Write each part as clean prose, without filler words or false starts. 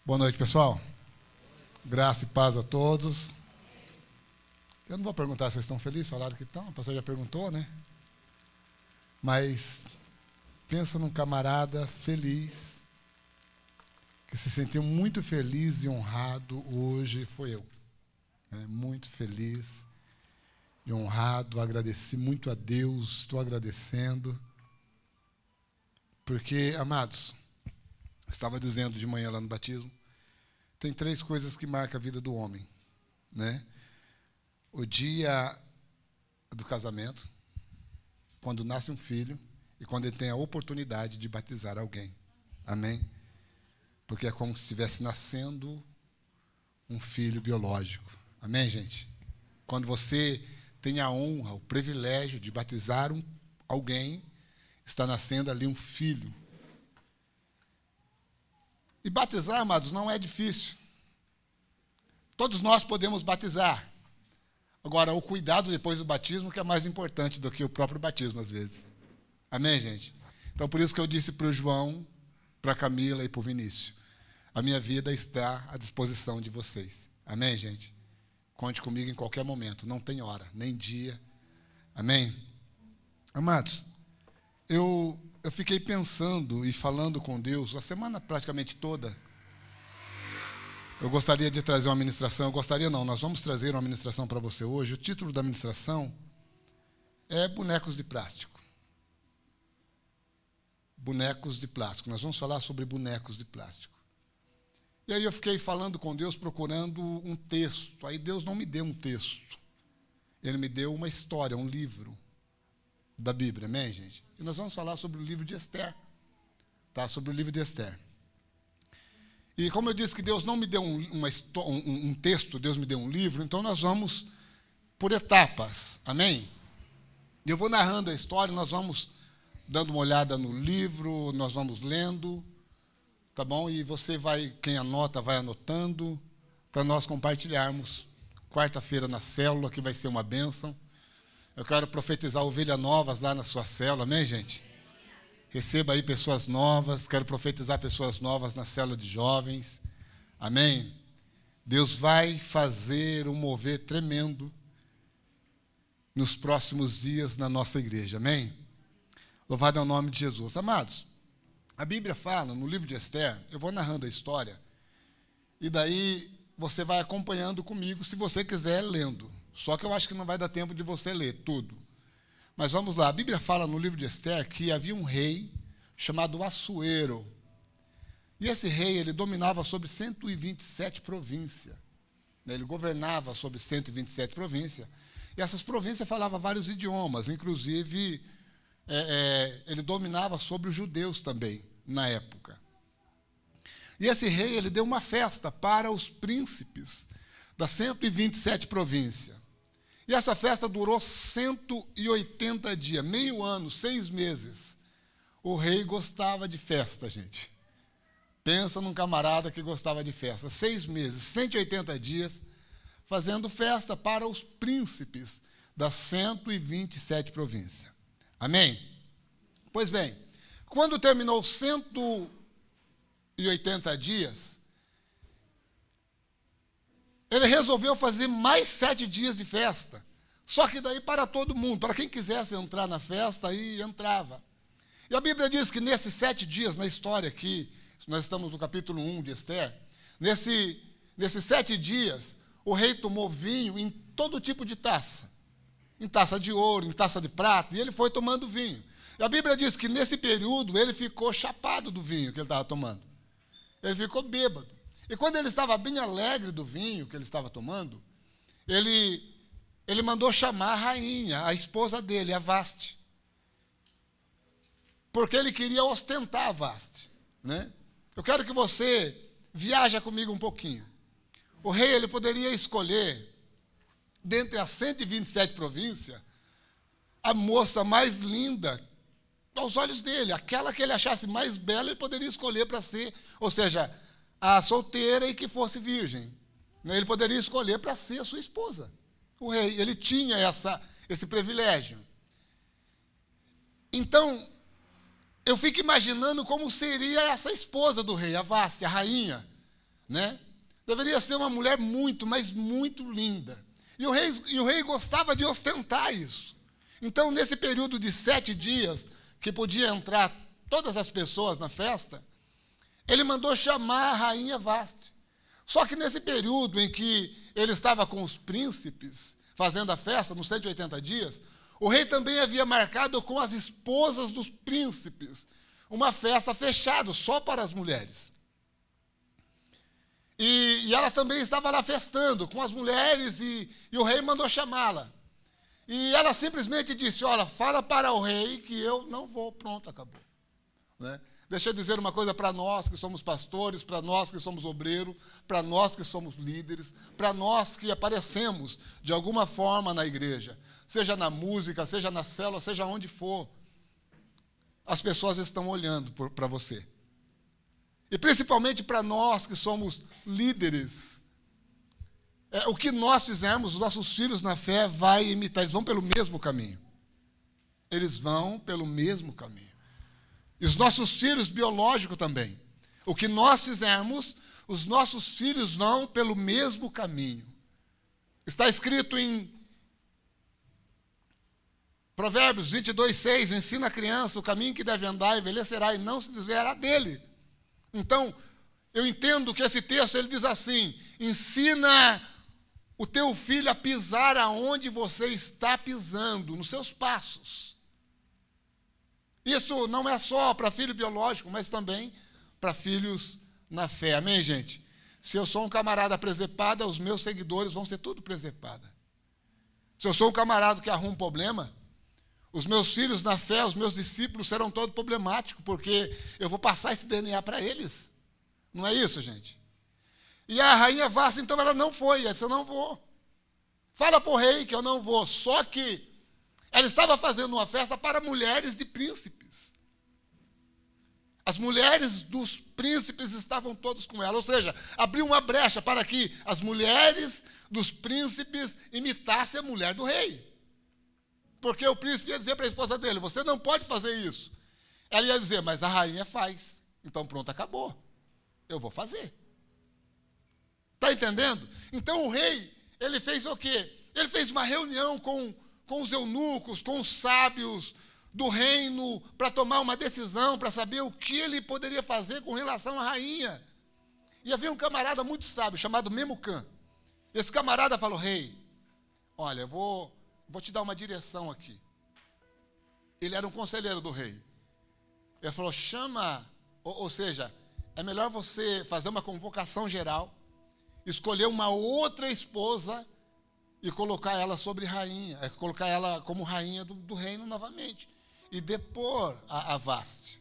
Boa noite, pessoal. Graça e paz a todos. Eu não vou perguntar se vocês estão felizes, falaram que estão, a pastora já perguntou, né? Mas pensa num camarada feliz, que se sentiu muito feliz e honrado hoje, foi eu. Muito feliz e honrado, agradeci muito a Deus, estou agradecendo. Porque, amados, eu estava dizendo de manhã lá no batismo, tem 3 coisas que marcam a vida do homem, né? O dia do casamento, quando nasce um filho e quando ele tem a oportunidade de batizar alguém. Amém? Porque é como se estivesse nascendo um filho biológico. Amém, gente? Quando você tem a honra, o privilégio de batizar alguém, está nascendo ali um filho. E batizar, amados, não é difícil. Todos nós podemos batizar. Agora, o cuidado depois do batismo que é mais importante do que o próprio batismo, às vezes. Amém, gente? Então, por isso que eu disse para o João, para a Camila e para o Vinícius, a minha vida está à disposição de vocês. Amém, gente? Conte comigo em qualquer momento. Não tem hora, nem dia. Amém? Amados, eu fiquei pensando e falando com Deus a semana praticamente toda. Eu gostaria de trazer uma ministração, nós vamos trazer uma ministração para você hoje. O título da ministração é Bonecos de Plástico. Bonecos de plástico. Nós vamos falar sobre bonecos de plástico. E aí eu fiquei falando com Deus, procurando um texto. Aí Deus não me deu um texto. Ele me deu uma história, um livro da Bíblia, amém, gente? E nós vamos falar sobre o livro de Esther, tá? Sobre o livro de Esther. E como eu disse que Deus não me deu um texto, Deus me deu um livro, então nós vamos por etapas, amém? E eu vou narrando a história, nós vamos dando uma olhada no livro, nós vamos lendo, tá bom? E você vai, quem anota, vai anotando, para nós compartilharmos. Quarta-feira na célula, que vai ser uma bênção. Eu quero profetizar ovelhas novas lá na sua célula, amém, gente? Receba aí pessoas novas, quero profetizar pessoas novas na célula de jovens, amém? Deus vai fazer um mover tremendo nos próximos dias na nossa igreja, amém? Louvado é o nome de Jesus. Amados, a Bíblia fala, no livro de Esther, eu vou narrando a história, e daí você vai acompanhando comigo, se você quiser, lendo. Só que eu acho que não vai dar tempo de você ler tudo. Mas vamos lá, a Bíblia fala no livro de Esther que havia um rei chamado Assuero. E esse rei, ele dominava sobre 127 províncias. Ele governava sobre 127 províncias. E essas províncias falavam vários idiomas, inclusive ele dominava sobre os judeus também, na época. E esse rei, ele deu uma festa para os príncipes das 127 províncias. E essa festa durou 180 dias, meio ano, 6 meses. O rei gostava de festa, gente. Pensa num camarada que gostava de festa. 6 meses, 180 dias, fazendo festa para os príncipes das 127 províncias. Amém? Pois bem, quando terminou 180 dias, ele resolveu fazer mais 7 dias de festa. Só que daí para todo mundo, para quem quisesse entrar na festa, aí entrava. E a Bíblia diz que nesses 7 dias, na história aqui, nós estamos no capítulo 1 de Esther, nesses 7 dias, o rei tomou vinho em todo tipo de taça. Em taça de ouro, em taça de prata, e ele foi tomando vinho. E a Bíblia diz que nesse período ele ficou chapado do vinho que ele estava tomando. Ele ficou bêbado. E quando ele estava bem alegre do vinho que ele estava tomando, ele mandou chamar a rainha, a esposa dele, a Vaste. Porque ele queria ostentar a Vaste, né? Eu quero que você viaje comigo um pouquinho. O rei, ele poderia escolher, dentre as 127 províncias, a moça mais linda aos olhos dele, aquela que ele achasse mais bela, ele poderia escolher para ser, ou seja, a solteira e que fosse virgem. Ele poderia escolher para ser a sua esposa. O rei, ele tinha esse privilégio. Então, eu fico imaginando como seria essa esposa do rei, a Vaste, a rainha. né? Deveria ser uma mulher muito, mas muito linda. E o rei gostava de ostentar isso. Então, nesse período de 7 dias, que podia entrar todas as pessoas na festa, ele mandou chamar a rainha Vaste. Só que nesse período em que ele estava com os príncipes, fazendo a festa, nos 180 dias, o rei também havia marcado com as esposas dos príncipes uma festa fechada, só para as mulheres. E ela também estava lá festando com as mulheres e o rei mandou chamá-la. E ela simplesmente disse, olha, fala para o rei que eu não vou, pronto, acabou. Né? Deixa eu dizer uma coisa para nós que somos pastores, para nós que somos obreiros, para nós que somos líderes, para nós que aparecemos de alguma forma na igreja, seja na música, seja na célula, seja onde for, as pessoas estão olhando para você. E principalmente para nós que somos líderes, o que nós fizermos, os nossos filhos na fé vai imitar, eles vão pelo mesmo caminho. Eles vão pelo mesmo caminho. E os nossos filhos biológicos também. O que nós fizermos, os nossos filhos vão pelo mesmo caminho. Está escrito em Provérbios 22:6, ensina a criança o caminho que deve andar, envelhecerá e não se desviará dele. Então, eu entendo que esse texto ele diz assim, ensina o teu filho a pisar aonde você está pisando, nos seus passos. Isso não é só para filho biológico, mas também para filhos na fé. Amém, gente? Se eu sou um camarada presepada, os meus seguidores vão ser tudo presepada. Se eu sou um camarada que arruma um problema, os meus filhos na fé, os meus discípulos serão todos problemáticos, porque eu vou passar esse DNA para eles. Não é isso, gente? E a rainha Vaste, então, ela não foi, essa eu não vou. Fala para o rei que eu não vou. Só que ela estava fazendo uma festa para mulheres de príncipes. As mulheres dos príncipes estavam todos com ela. Ou seja, abriu uma brecha para que as mulheres dos príncipes imitassem a mulher do rei. Porque o príncipe ia dizer para a esposa dele, você não pode fazer isso. Ela ia dizer, mas a rainha faz. Então pronto, acabou. Eu vou fazer. Está entendendo? Então o rei, ele fez o quê? Ele fez uma reunião com os eunucos, com os sábios do reino, para tomar uma decisão, para saber o que ele poderia fazer com relação à rainha. E havia um camarada muito sábio, chamado Memucã. Esse camarada falou, rei, olha, eu vou te dar uma direção aqui. Ele era um conselheiro do rei. Ele falou, chama, ou seja, é melhor você fazer uma convocação geral, escolher uma outra esposa e colocar ela sobre rainha, colocar ela como rainha do reino novamente. E depor a Vaste.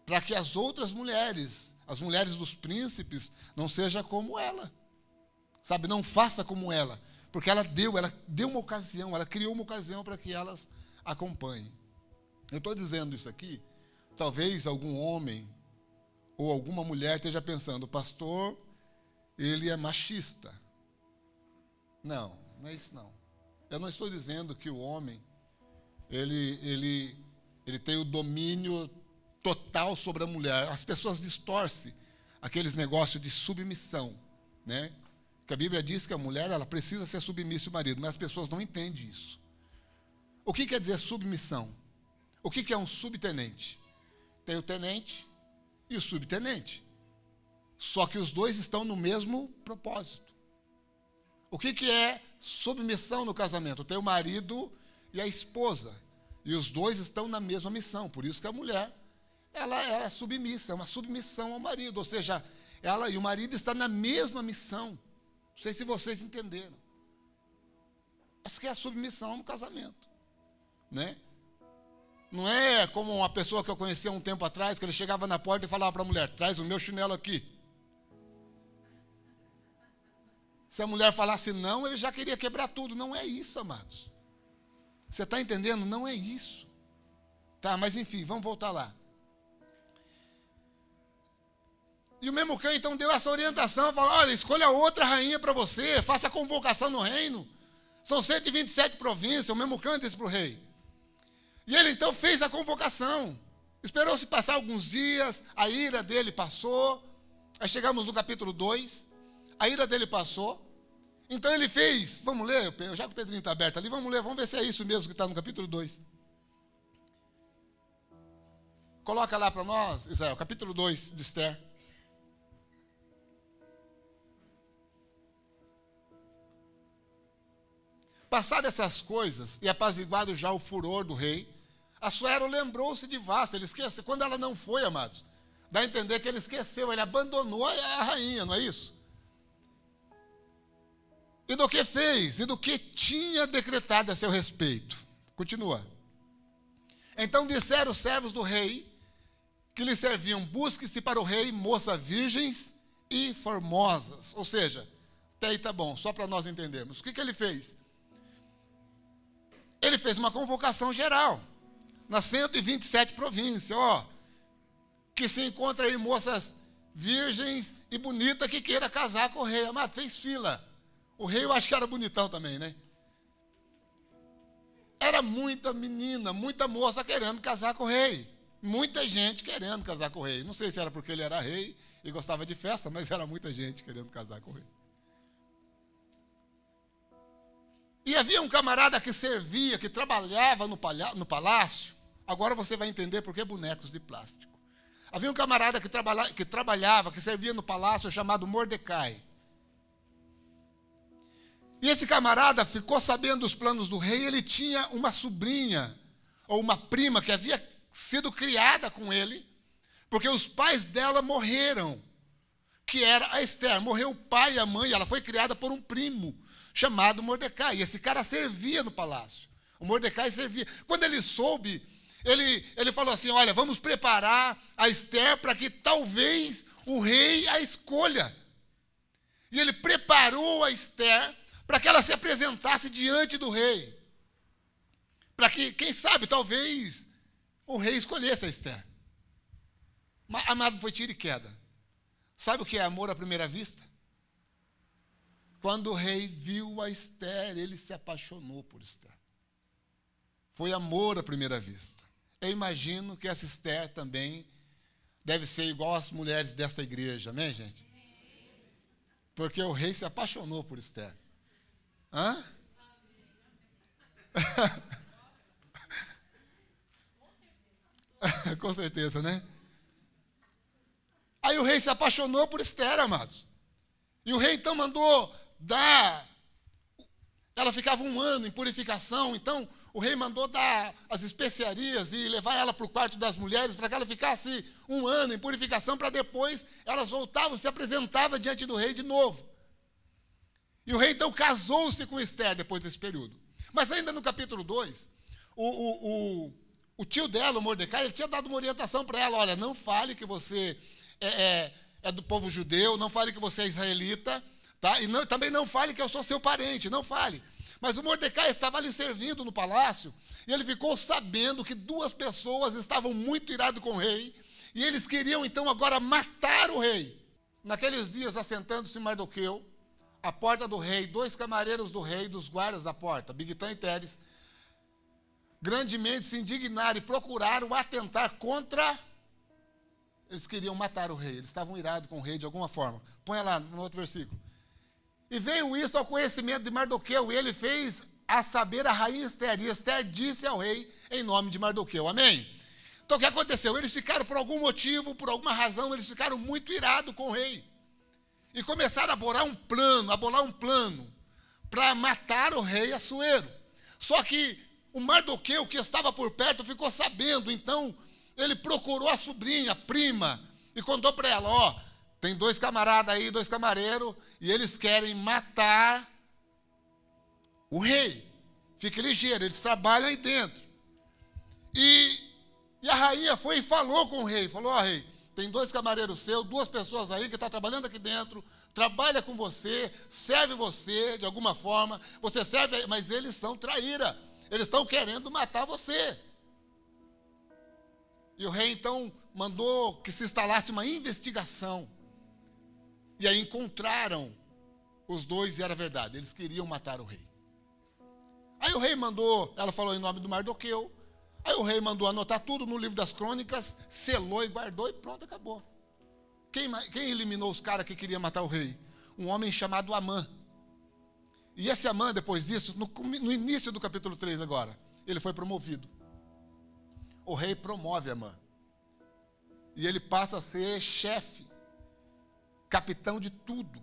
Para que as outras mulheres, as mulheres dos príncipes, não sejam como ela. Sabe, não faça como ela. Porque ela deu uma ocasião, ela criou uma ocasião para que elas acompanhem. Eu estou dizendo isso aqui, talvez algum homem ou alguma mulher esteja pensando, o pastor, ele é machista. Não, não é isso não. Eu não estou dizendo que o homem, ele tem o domínio total sobre a mulher. As pessoas distorcem aqueles negócios de submissão, né? Que a Bíblia diz que a mulher ela precisa ser submissa ao marido, mas as pessoas não entendem isso. O que quer dizer submissão? O que é um subtenente? Tem o tenente e o subtenente. Só que os dois estão no mesmo propósito. O que é submissão no casamento? Tem o marido e a esposa. E os dois estão na mesma missão. Por isso que a mulher ela é submissa, é uma submissão ao marido. Ou seja, ela e o marido estão na mesma missão. Não sei se vocês entenderam. Essa que é a submissão no casamento. Né? Não é como uma pessoa que eu conhecia um tempo atrás, que ele chegava na porta e falava para a mulher, traz o meu chinelo aqui. Se a mulher falasse não, ele já queria quebrar tudo. Não é isso, amados. Você está entendendo? Não é isso. Tá, mas enfim, vamos voltar lá. E o Memucã, então, deu essa orientação, falou, olha, escolha outra rainha para você, faça a convocação no reino. São 127 províncias, o Memucã disse para o rei. E ele, então, fez a convocação. Esperou-se passar alguns dias, a ira dele passou, Aí chegamos no capítulo 2, a ira dele passou. Então ele fez, vamos ler, já que o Pedrinho está aberto ali, vamos ler, vamos ver se é isso mesmo que está no capítulo 2. Coloca lá para nós, Israel, capítulo 2 de Esther. Passadas essas coisas e apaziguado já o furor do rei, Assuero lembrou-se de Vasta. Ele esqueceu. Quando ela não foi, amados, dá a entender que ele esqueceu, ele abandonou a rainha, não é isso? E do que fez, e do que tinha decretado a seu respeito. Continua. Então disseram os servos do rei, que lhe serviam, busque-se para o rei moças virgens e formosas. Ou seja, até aí tá bom, só para nós entendermos. O que ele fez? Ele fez uma convocação geral, nas 127 províncias, que se encontra aí moças virgens e bonitas que queira casar com o rei. Amado, fez fila. O rei eu acho que era bonitão também, né? Era muita menina, muita moça querendo casar com o rei. Muita gente querendo casar com o rei. Não sei se era porque ele era rei e gostava de festa, mas era muita gente querendo casar com o rei. E havia um camarada que servia, que trabalhava no palácio. Agora você vai entender por que bonecos de plástico. Havia um camarada que trabalhava, que servia no palácio, chamado Mordecai. E esse camarada ficou sabendo dos planos do rei. Ele tinha uma sobrinha, ou uma prima, que havia sido criada com ele, porque os pais dela morreram, que era a Esther. Morreu o pai e a mãe, ela foi criada por um primo, chamado Mordecai. E esse cara servia no palácio. O Mordecai servia. Quando ele soube, ele falou assim, olha, vamos preparar a Esther para que talvez o rei a escolha. E ele preparou a Esther para que ela se apresentasse diante do rei. Para que, quem sabe, talvez o rei escolhesse a Esther. Mas, amado, foi tiro e queda. Sabe o que é amor à primeira vista? Quando o rei viu a Esther, ele se apaixonou por Esther. Foi amor à primeira vista. Eu imagino que essa Esther também deve ser igual às mulheres desta igreja, amém, gente? Porque o rei se apaixonou por Esther. Hã? Com certeza, né? Aí o rei se apaixonou por Esther, amados. E o rei então mandou dar. Ela ficava 1 ano em purificação, então o rei mandou dar as especiarias e levar ela para o quarto das mulheres para que ela ficasse 1 ano em purificação, para depois elas voltavam, se apresentavam diante do rei de novo. E o rei então casou-se com Esther depois desse período. Mas ainda no capítulo 2, o tio dela, o Mordecai, ele tinha dado uma orientação para ela, olha, não fale que você é do povo judeu, não fale que você é israelita, tá? E também não fale que eu sou seu parente, não fale. Mas o Mordecai estava ali servindo no palácio, e ele ficou sabendo que 2 pessoas estavam muito irados com o rei, e eles queriam então agora matar o rei. Naqueles dias, assentando-se Mardoqueu, à porta do rei, 2 camareiros do rei, dos guardas da porta, Bigtã e Teres, grandemente se indignaram e procuraram atentar contra. Eles queriam matar o rei, eles estavam irados com o rei de alguma forma. Põe lá no outro versículo. E veio isso ao conhecimento de Mardoqueu, e ele fez a saber a rainha Esther. E Esther disse ao rei em nome de Mardoqueu. Amém? Então o que aconteceu? Eles ficaram, por algum motivo, por alguma razão, eles ficaram muito irados com o rei. E começaram a bolar um plano para matar o rei Assuero. Só que o Mardoqueu, que estava por perto, ficou sabendo. Então ele procurou a sobrinha, a prima, e contou para ela, tem 2 camaradas aí, 2 camareiros, e eles querem matar o rei. Fique ligeiro, eles trabalham aí dentro. E a rainha foi e falou com o rei, falou, rei, tem 2 camareiros seus, 2 pessoas aí que estão trabalhando aqui dentro, trabalha com você, serve você de alguma forma, você serve, mas eles são traíra, eles estão querendo matar você. E o rei então mandou que se instalasse uma investigação. E aí encontraram os 2 e era verdade, eles queriam matar o rei. Aí o rei mandou, ela falou em nome do Mardoqueu, aí o rei mandou anotar tudo no livro das crônicas, selou e guardou e pronto, acabou. Quem eliminou os caras que queriam matar o rei? Um homem chamado Amã. E esse Amã, depois disso, no início do capítulo 3 agora, ele foi promovido. O rei promove Amã. E ele passa a ser chefe, capitão de tudo.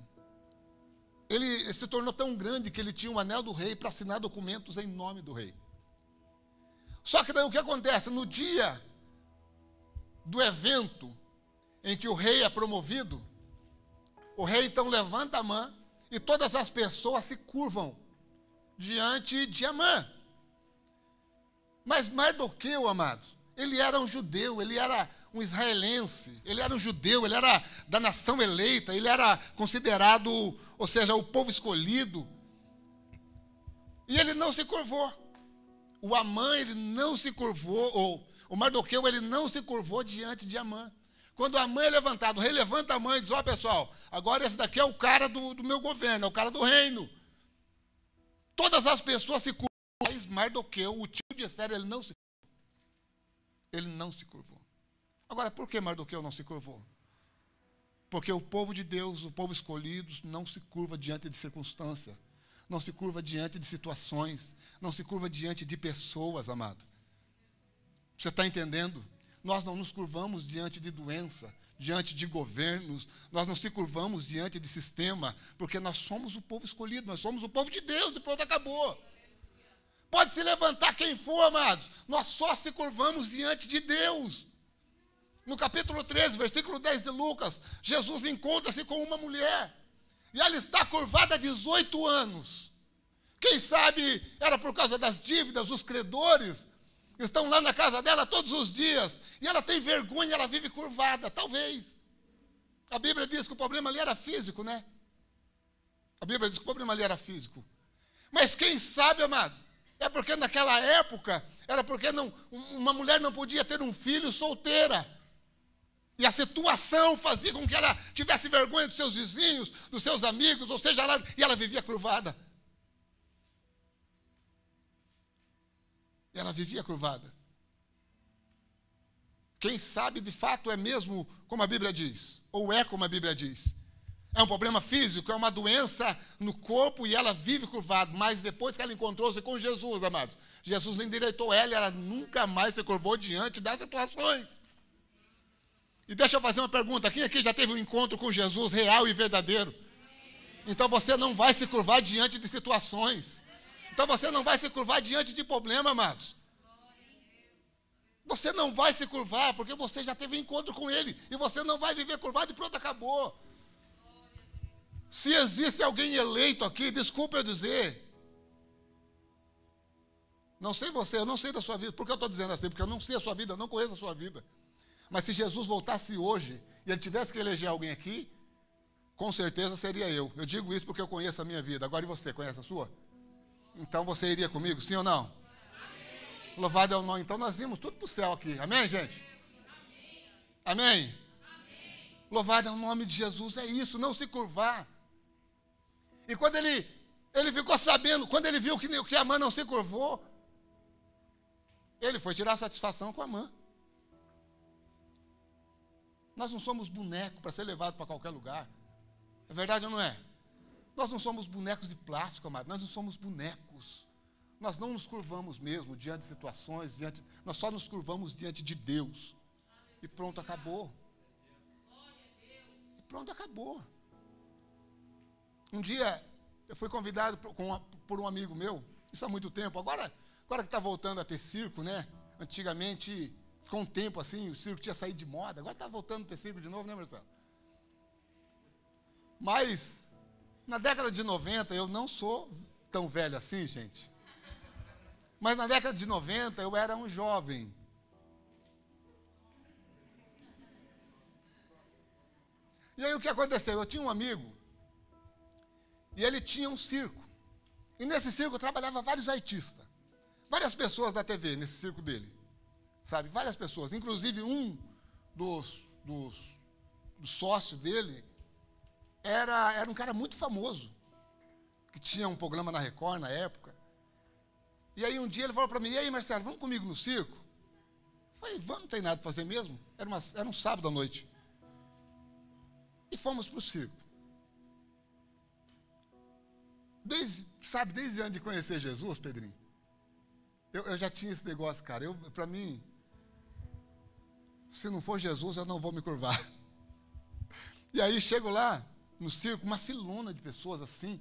Ele se tornou tão grande que ele tinha um anel do rei para assinar documentos em nome do rei. Só que daí o que acontece? No dia do evento em que o rei é promovido, o rei então levanta Amã e todas as pessoas se curvam diante de Amã. Mas Mardoqueu, amados, ele era um judeu, ele era um israelense, ele era um judeu, ele era da nação eleita, ele era considerado, ou seja, o povo escolhido. E ele não se curvou. O Amã, ele não se curvou, ou o Mardoqueu, ele não se curvou diante de Amã. Quando Amã é levantado, o rei levanta Amã e diz, ó pessoal, agora esse daqui é o cara do meu governo, é o cara do reino. Todas as pessoas se curvam, mas Mardoqueu, o tio de Esther, ele não se curvou. Agora, por que Mardoqueu não se curvou? Porque o povo de Deus, o povo escolhido, não se curva diante de circunstâncias, não se curva diante de situações, não se curva diante de pessoas, amado. Você está entendendo? Nós não nos curvamos diante de doença, diante de governos, nós não se curvamos diante de sistema, porque nós somos o povo escolhido, nós somos o povo de Deus e pronto, acabou. Pode se levantar quem for, amados, nós só se curvamos diante de Deus. No capítulo 13, versículo 10 de Lucas, Jesus encontra-se com uma mulher, e ela está curvada há 18 anos. Quem sabe era por causa das dívidas, os credores estão lá na casa dela todos os dias, e ela tem vergonha, ela vive curvada, talvez. A Bíblia diz que o problema ali era físico, né? A Bíblia diz que o problema ali era físico. Mas quem sabe, amado, é porque naquela época, era porque uma mulher não podia ter um filho solteira. E a situação fazia com que ela tivesse vergonha dos seus vizinhos, dos seus amigos, ou seja, e ela vivia curvada. Ela vivia curvada. Quem sabe, de fato, é mesmo como a Bíblia diz, ou é como a Bíblia diz. É um problema físico, é uma doença no corpo e ela vive curvada. Mas depois que ela encontrou-se com Jesus, amados, Jesus endireitou ela e ela nunca mais se curvou diante das situações. E deixa eu fazer uma pergunta. Quem aqui já teve um encontro com Jesus real e verdadeiro? Então você não vai se curvar diante de situações. Então você não vai se curvar diante de problema, amados. Você não vai se curvar porque você já teve um encontro com Ele. E você não vai viver curvado e pronto, acabou. Se existe alguém eleito aqui, desculpe eu dizer. Não sei você, eu não sei da sua vida. Por que eu estou dizendo assim? Porque eu não sei a sua vida, eu não conheço a sua vida. Mas se Jesus voltasse hoje e Ele tivesse que eleger alguém aqui, com certeza seria eu. Eu digo isso porque eu conheço a minha vida. Agora e você, conhece a sua? Então você iria comigo, sim ou não? Amém. Louvado é o nome. Então nós íamos tudo para o céu aqui. Amém, gente? Amém? Amém? Louvado é o nome de Jesus. É isso, não se curvar. E quando ele ficou sabendo, quando ele viu que Amã não se curvou, ele foi tirar satisfação com Amã. Nós não somos bonecos para ser levado para qualquer lugar. É verdade ou não é? Nós não somos bonecos de plástico, amado. Nós não somos bonecos. Nós não nos curvamos mesmo diante de situações, nós só nos curvamos diante de Deus. E pronto, acabou. E pronto, acabou. Um dia, eu fui convidado por um amigo meu, isso há muito tempo. Agora que está voltando a ter circo, né? Antigamente, ficou um tempo assim, o circo tinha saído de moda. Agora está voltando a ter circo de novo, né, Marcelo? Mas, na década de 90, eu não sou tão velho assim, gente. Mas na década de 90, eu era um jovem. E aí o que aconteceu? Eu tinha um amigo, e ele tinha um circo. E nesse circo trabalhava vários artistas. Várias pessoas da TV, nesse circo dele. Sabe? Várias pessoas. Inclusive um dos sócios dele era um cara muito famoso, que tinha um programa na Record na época. E aí um dia ele falou para mim, e aí Marcelo, vamos comigo no circo? Eu falei, vamos, não tem nada para fazer mesmo? Era um sábado à noite. E fomos para o circo. Desde antes de conhecer Jesus, Pedrinho, eu já tinha esse negócio, cara. Para mim, se não for Jesus, eu não vou me curvar. E aí chego lá, no circo, uma filona de pessoas assim,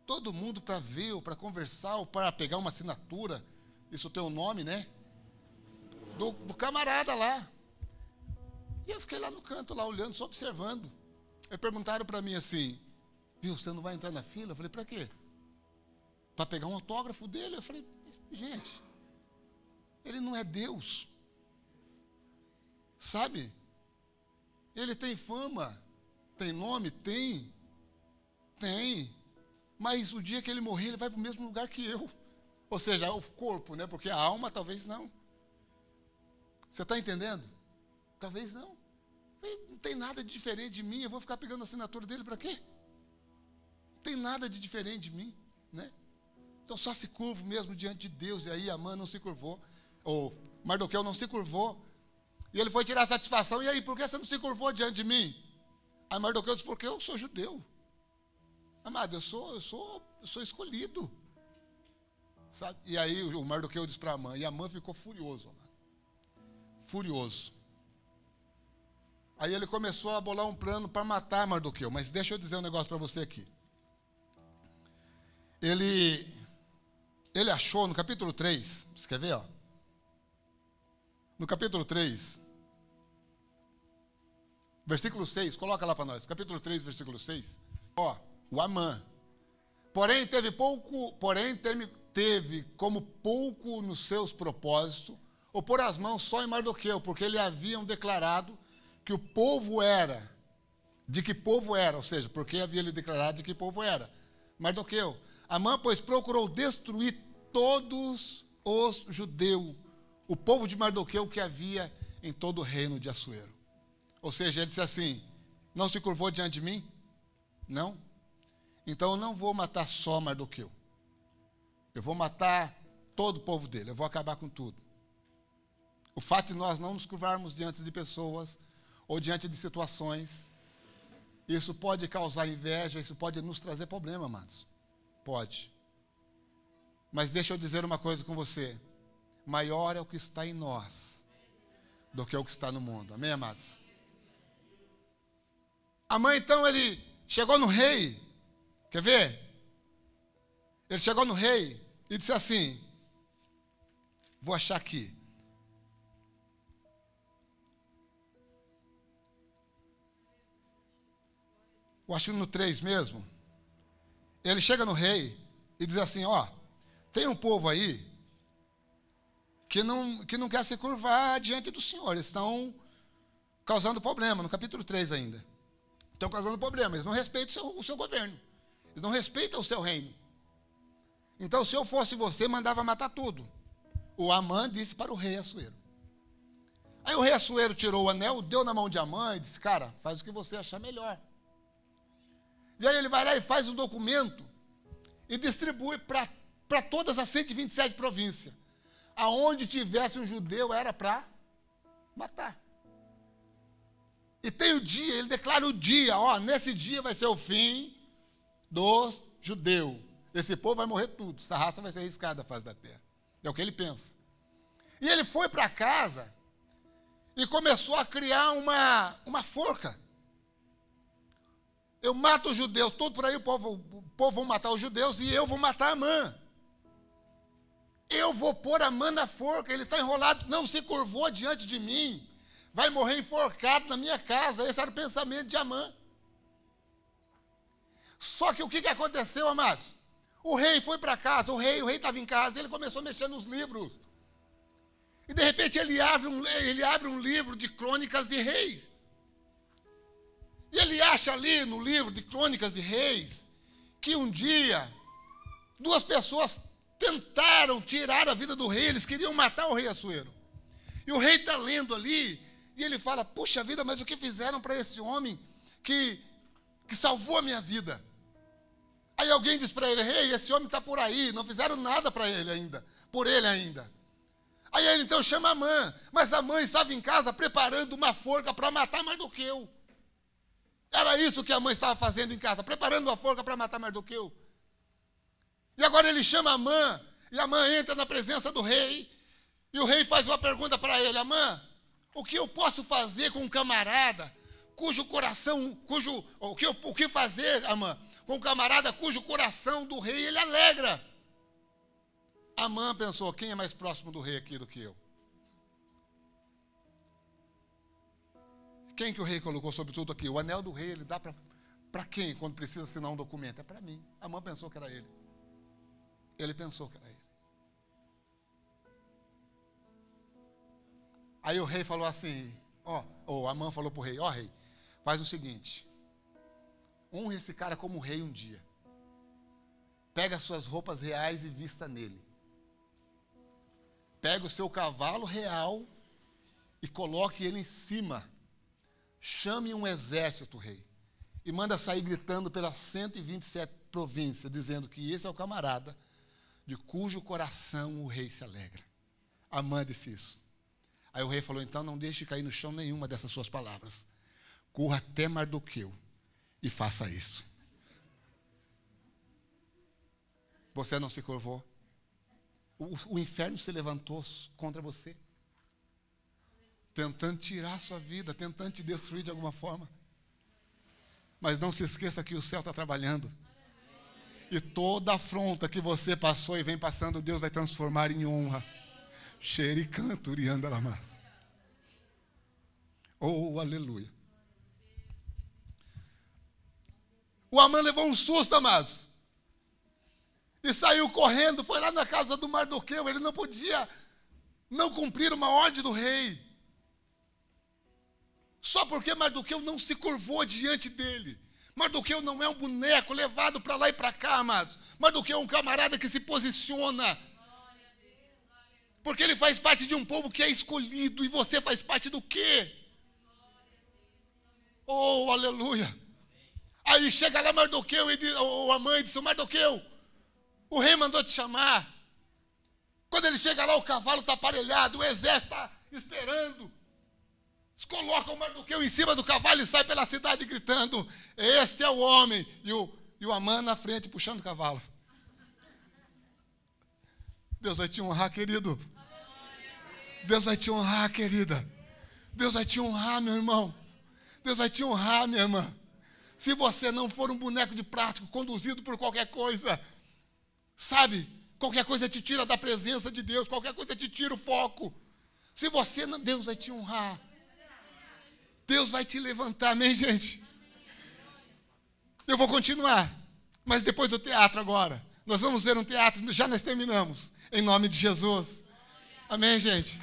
todo mundo para ver, ou para conversar, ou para pegar uma assinatura, isso tem o nome, né? Do camarada lá. E eu fiquei lá no canto, lá olhando, só observando. Aí perguntaram para mim assim, viu, você não vai entrar na fila? Eu falei, para quê? Para pegar um autógrafo dele? Eu falei, gente, ele não é Deus. Sabe? Ele tem fama, tem nome? Tem. Mas o dia que ele morrer, ele vai para o mesmo lugar que eu. Ou seja, o corpo, né? Porque a alma talvez não. Você está entendendo? Talvez não. Não tem nada de diferente de mim, eu vou ficar pegando a assinatura dele para quê? Não tem nada de diferente de mim, né? Então só se curvo mesmo diante de Deus. E aí Amã não se curvou, ou Mardoqueu não se curvou. E ele foi tirar satisfação. E aí, por que você não se curvou diante de mim? Aí Mardoqueu disse, porque eu sou judeu. Amado, eu sou escolhido. Sabe? E aí o Mardoqueu disse para Amã, e Amã ficou furioso. Amado. Furioso. Aí ele começou a bolar um plano para matar Mardoqueu. Mas deixa eu dizer um negócio para você aqui. Ele achou no capítulo 3, você quer ver? Ó? No capítulo 3, versículo 6, coloca lá para nós. Capítulo 3, versículo 6. Ó, o Amã. Porém teve como pouco nos seus propósitos, ou pôr as mãos só em Mardoqueu, porque ele haviam declarado que o povo era, de que povo era, ou seja, porque havia ele declarado de que povo era. Mardoqueu. Amã, pois, procurou destruir todos os judeus, o povo de Mardoqueu que havia em todo o reino de Assuero. Ou seja, ele disse assim, não se curvou diante de mim? Não. Então eu não vou matar só Mardoqueu. Eu vou matar todo o povo dele, eu vou acabar com tudo. O fato de nós não nos curvarmos diante de pessoas ou diante de situações, isso pode causar inveja, isso pode nos trazer problema, amados. Pode. Mas deixa eu dizer uma coisa com você. Maior é o que está em nós do que o que está no mundo. Amém, amados? Amã, então, ele chegou no rei. Quer ver? Ele chegou no rei e disse assim, vou achar aqui. Eu acho que no 3 mesmo. Ele chega no rei e diz assim, ó, tem um povo aí que não quer se curvar diante do Senhor. Eles estão causando problema, no capítulo 3 ainda. Estão causando problema, eles não respeitam o seu governo. Eles não respeitam o seu reino. Então, se eu fosse você, mandava matar tudo. O Amã disse para o rei Assuero. Aí o rei Assuero tirou o anel, deu na mão de Amã e disse, cara, faz o que você achar melhor. E aí ele vai lá e faz um documento e distribui para todas as 127 províncias. Aonde tivesse um judeu era para matar. E tem o dia, ele declara o dia, ó, nesse dia vai ser o fim dos judeus. Esse povo vai morrer tudo, essa raça vai ser arriscada da face da terra. É o que ele pensa. E ele foi para casa e começou a criar uma forca. Eu mato os judeus, tudo por aí, o povo vão matar os judeus e eu vou matar Amã. Eu vou pôr Amã na forca, ele está enrolado, não se curvou diante de mim, vai morrer enforcado na minha casa. Esse era o pensamento de Amã. Só que o que aconteceu, amados? O rei foi para casa, o rei estava em casa, ele começou a mexer nos livros. E de repente ele abre um livro de crônicas de reis. E ele acha ali no livro de crônicas de reis que um dia duas pessoas tentaram tirar a vida do rei, eles queriam matar o rei Assuero. E o rei está lendo ali e ele fala, puxa vida, mas o que fizeram para esse homem que salvou a minha vida? Aí alguém diz para ele, rei, esse homem está por aí, não fizeram nada para ele ainda, por ele ainda. Aí ele então chama Amã, mas Amã estava em casa preparando uma forca para matar Mardoqueu. Era isso que a mãe estava fazendo em casa, preparando uma forca para matar Mardoqueu. E agora ele chama Amã, e Amã entra na presença do rei, e o rei faz uma pergunta para ele: Amã, o que eu posso fazer com um camarada cujo coração, o que fazer, Amã, com um camarada cujo coração do rei ele alegra? Amã pensou: quem é mais próximo do rei aqui do que eu? Quem que o rei colocou sobre tudo aqui? O anel do rei ele dá para quem quando precisa assinar um documento? É para mim. Amã pensou que era ele. Ele pensou que era ele. Aí o rei falou assim, Amã falou para o rei: rei, faz o seguinte, honre esse cara como rei um dia. Pega as suas roupas reais e vista nele. Pega o seu cavalo real e coloque ele em cima. Chame um exército, rei, e manda sair gritando pelas 127 províncias, dizendo que esse é o camarada de cujo coração o rei se alegra. Amã disse isso. Aí o rei falou: então não deixe cair no chão nenhuma dessas suas palavras. Corra até Mardoqueu e faça isso. Você não se curvou. O inferno se levantou contra você, tentando tirar a sua vida, tentando te destruir de alguma forma. Mas não se esqueça que o céu está trabalhando. E toda afronta que você passou e vem passando, Deus vai transformar em honra. Xericanturiandalamas. Oh, aleluia. O Amã levou um susto, amados. E saiu correndo, foi lá na casa do Mardoqueu. Ele não podia não cumprir uma ordem do rei. Só porque Mardoqueu não se curvou diante dele. Mardoqueu não é um boneco levado para lá e para cá, amados. Mardoqueu é um camarada que se posiciona. Porque ele faz parte de um povo que é escolhido. E você faz parte do quê? Oh, aleluia. Aí chega lá Mardoqueu e diz, a mãe disse: Mardoqueu, o rei mandou te chamar. Quando ele chega lá, o cavalo está aparelhado, o exército está esperando. Eles colocam o Mardoqueu em cima do cavalo e sai pela cidade gritando: este é o homem. E o Amã na frente puxando o cavalo. Deus vai te honrar, querido. Deus vai te honrar, querida. Deus vai te honrar, meu irmão. Deus vai te honrar, minha irmã. Se você não for um boneco de plástico conduzido por qualquer coisa, sabe, qualquer coisa te tira da presença de Deus, qualquer coisa te tira o foco. Se você não, Deus vai te honrar. Deus vai te levantar, amém, gente? Eu vou continuar, mas depois do teatro agora. Nós vamos ver um teatro, já nós terminamos, em nome de Jesus. Amém, gente?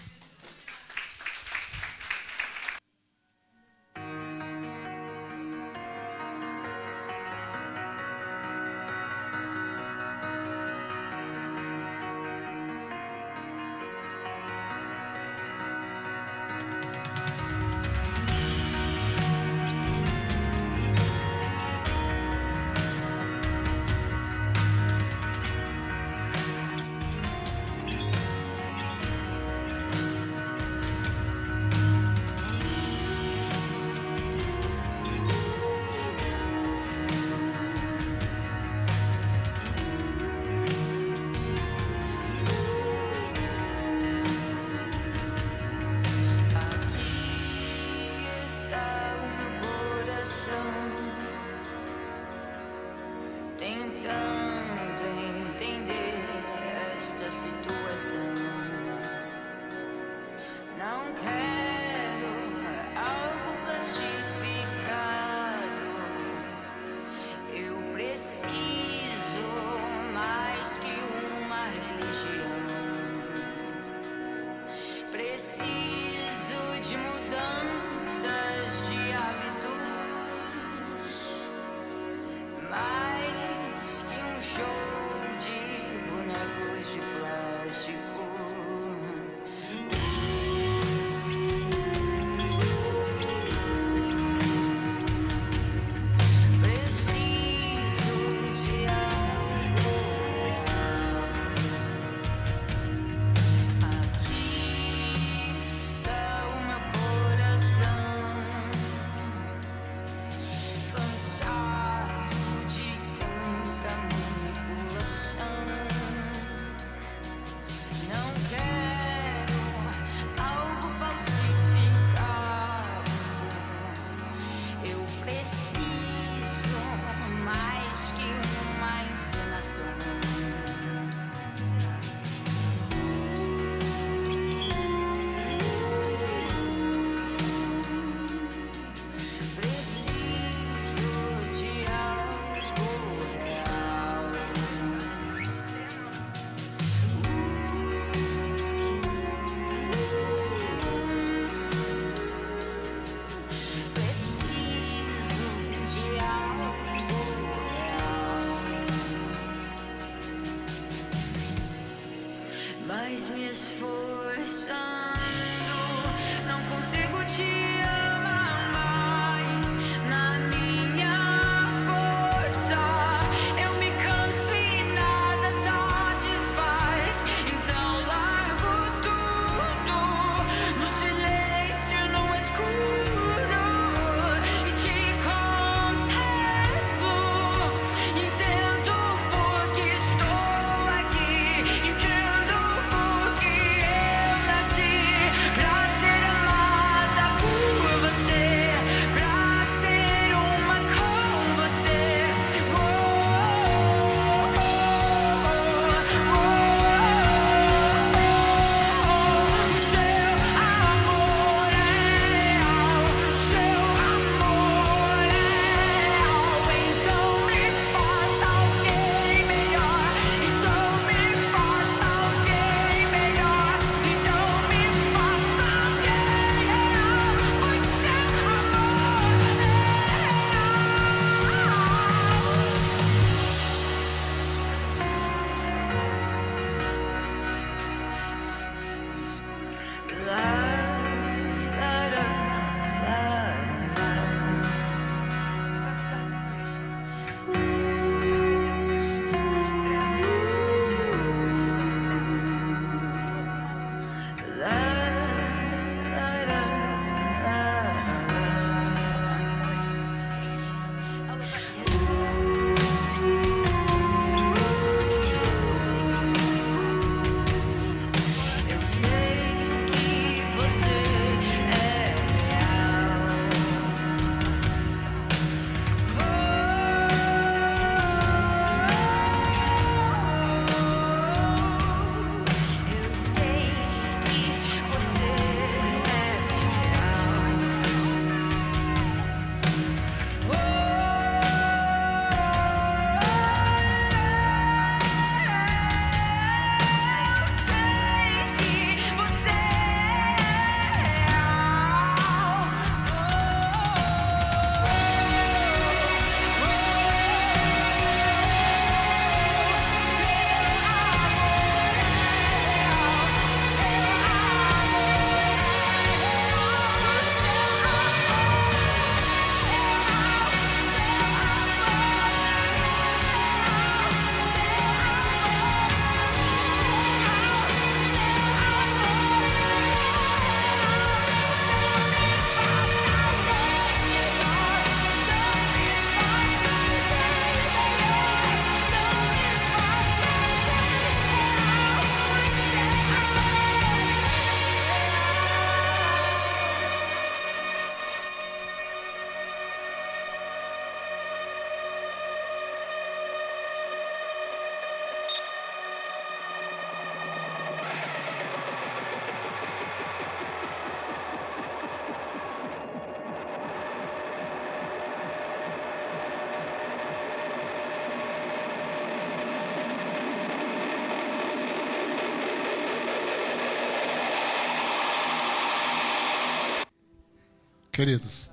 Queridos,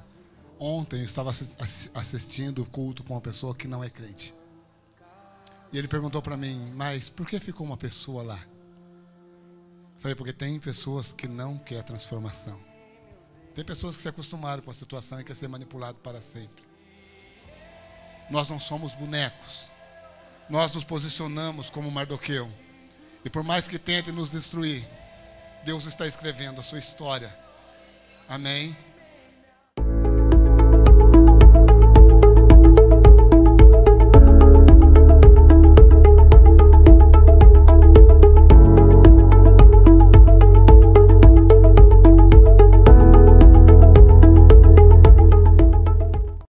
ontem eu estava assistindo o culto com uma pessoa que não é crente. E ele perguntou para mim, mas por que ficou uma pessoa lá? Eu falei, porque tem pessoas que não querem transformação. Tem pessoas que se acostumaram com a situação e querem ser manipuladas para sempre. Nós não somos bonecos. Nós nos posicionamos como Mardoqueu. E por mais que tentem nos destruir, Deus está escrevendo a sua história. Amém?